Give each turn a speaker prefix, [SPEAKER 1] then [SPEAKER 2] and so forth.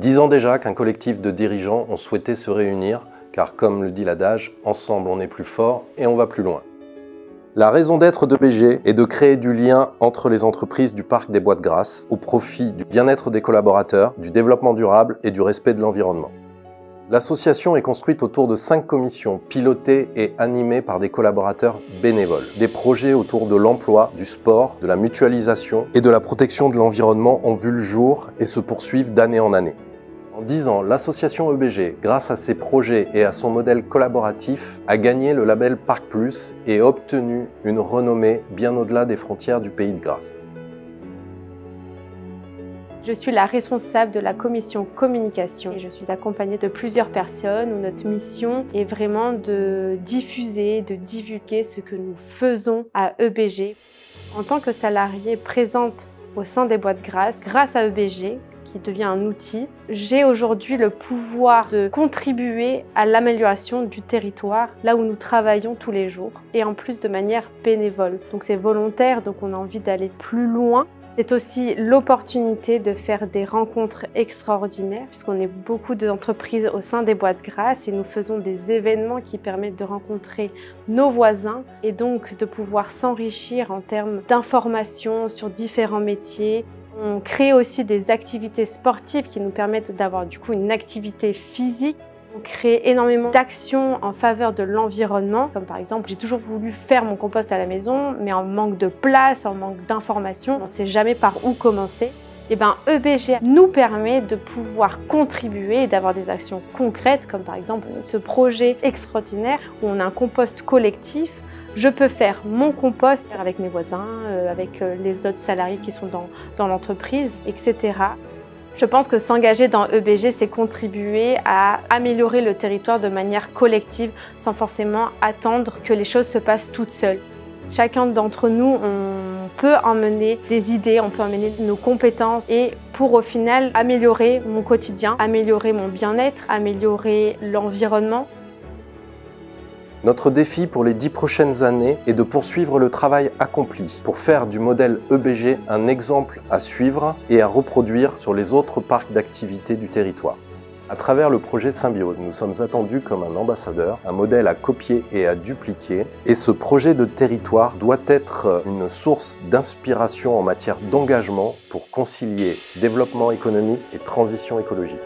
[SPEAKER 1] 10 ans déjà qu'un collectif de dirigeants ont souhaité se réunir, car comme le dit l'adage, ensemble on est plus fort et on va plus loin. La raison d'être d'EBG est de créer du lien entre les entreprises du parc des Bois de Grasse au profit du bien-être des collaborateurs, du développement durable et du respect de l'environnement. L'association est construite autour de 5 commissions pilotées et animées par des collaborateurs bénévoles. Des projets autour de l'emploi, du sport, de la mutualisation et de la protection de l'environnement ont vu le jour et se poursuivent d'année en année. En 10 ans, l'association EBG, grâce à ses projets et à son modèle collaboratif, a gagné le label Parc Plus et obtenu une renommée bien au-delà des frontières du Pays de Grasse.
[SPEAKER 2] Je suis la responsable de la commission communication et je suis accompagnée de plusieurs personnes où notre mission est vraiment de diffuser, de divulguer ce que nous faisons à EBG. En tant que salariée présente au sein des Bois de Grasse, grâce à EBG, qui devient un outil, j'ai aujourd'hui le pouvoir de contribuer à l'amélioration du territoire, là où nous travaillons tous les jours, et en plus de manière bénévole. Donc c'est volontaire, donc on a envie d'aller plus loin. C'est aussi l'opportunité de faire des rencontres extraordinaires, puisqu'on est beaucoup d'entreprises au sein des Bois de Grasse et nous faisons des événements qui permettent de rencontrer nos voisins et donc de pouvoir s'enrichir en termes d'informations sur différents métiers. On crée aussi des activités sportives qui nous permettent d'avoir du coup une activité physique. On crée énormément d'actions en faveur de l'environnement, comme par exemple, j'ai toujours voulu faire mon compost à la maison, mais en manque de place, en manque d'informations, on ne sait jamais par où commencer. Et bien, EBG nous permet de pouvoir contribuer et d'avoir des actions concrètes, comme par exemple ce projet extraordinaire où on a un compost collectif. Je peux faire mon compost avec mes voisins, avec les autres salariés qui sont dans l'entreprise, etc. Je pense que s'engager dans EBG, c'est contribuer à améliorer le territoire de manière collective, sans forcément attendre que les choses se passent toutes seules. Chacun d'entre nous, on peut emmener des idées, on peut emmener nos compétences et pour au final améliorer mon quotidien, améliorer mon bien-être, améliorer l'environnement.
[SPEAKER 1] Notre défi pour les 10 prochaines années est de poursuivre le travail accompli pour faire du modèle EBG un exemple à suivre et à reproduire sur les autres parcs d'activités du territoire. À travers le projet Symbiose, nous sommes attendus comme un ambassadeur, un modèle à copier et à dupliquer. Et ce projet de territoire doit être une source d'inspiration en matière d'engagement pour concilier développement économique et transition écologique.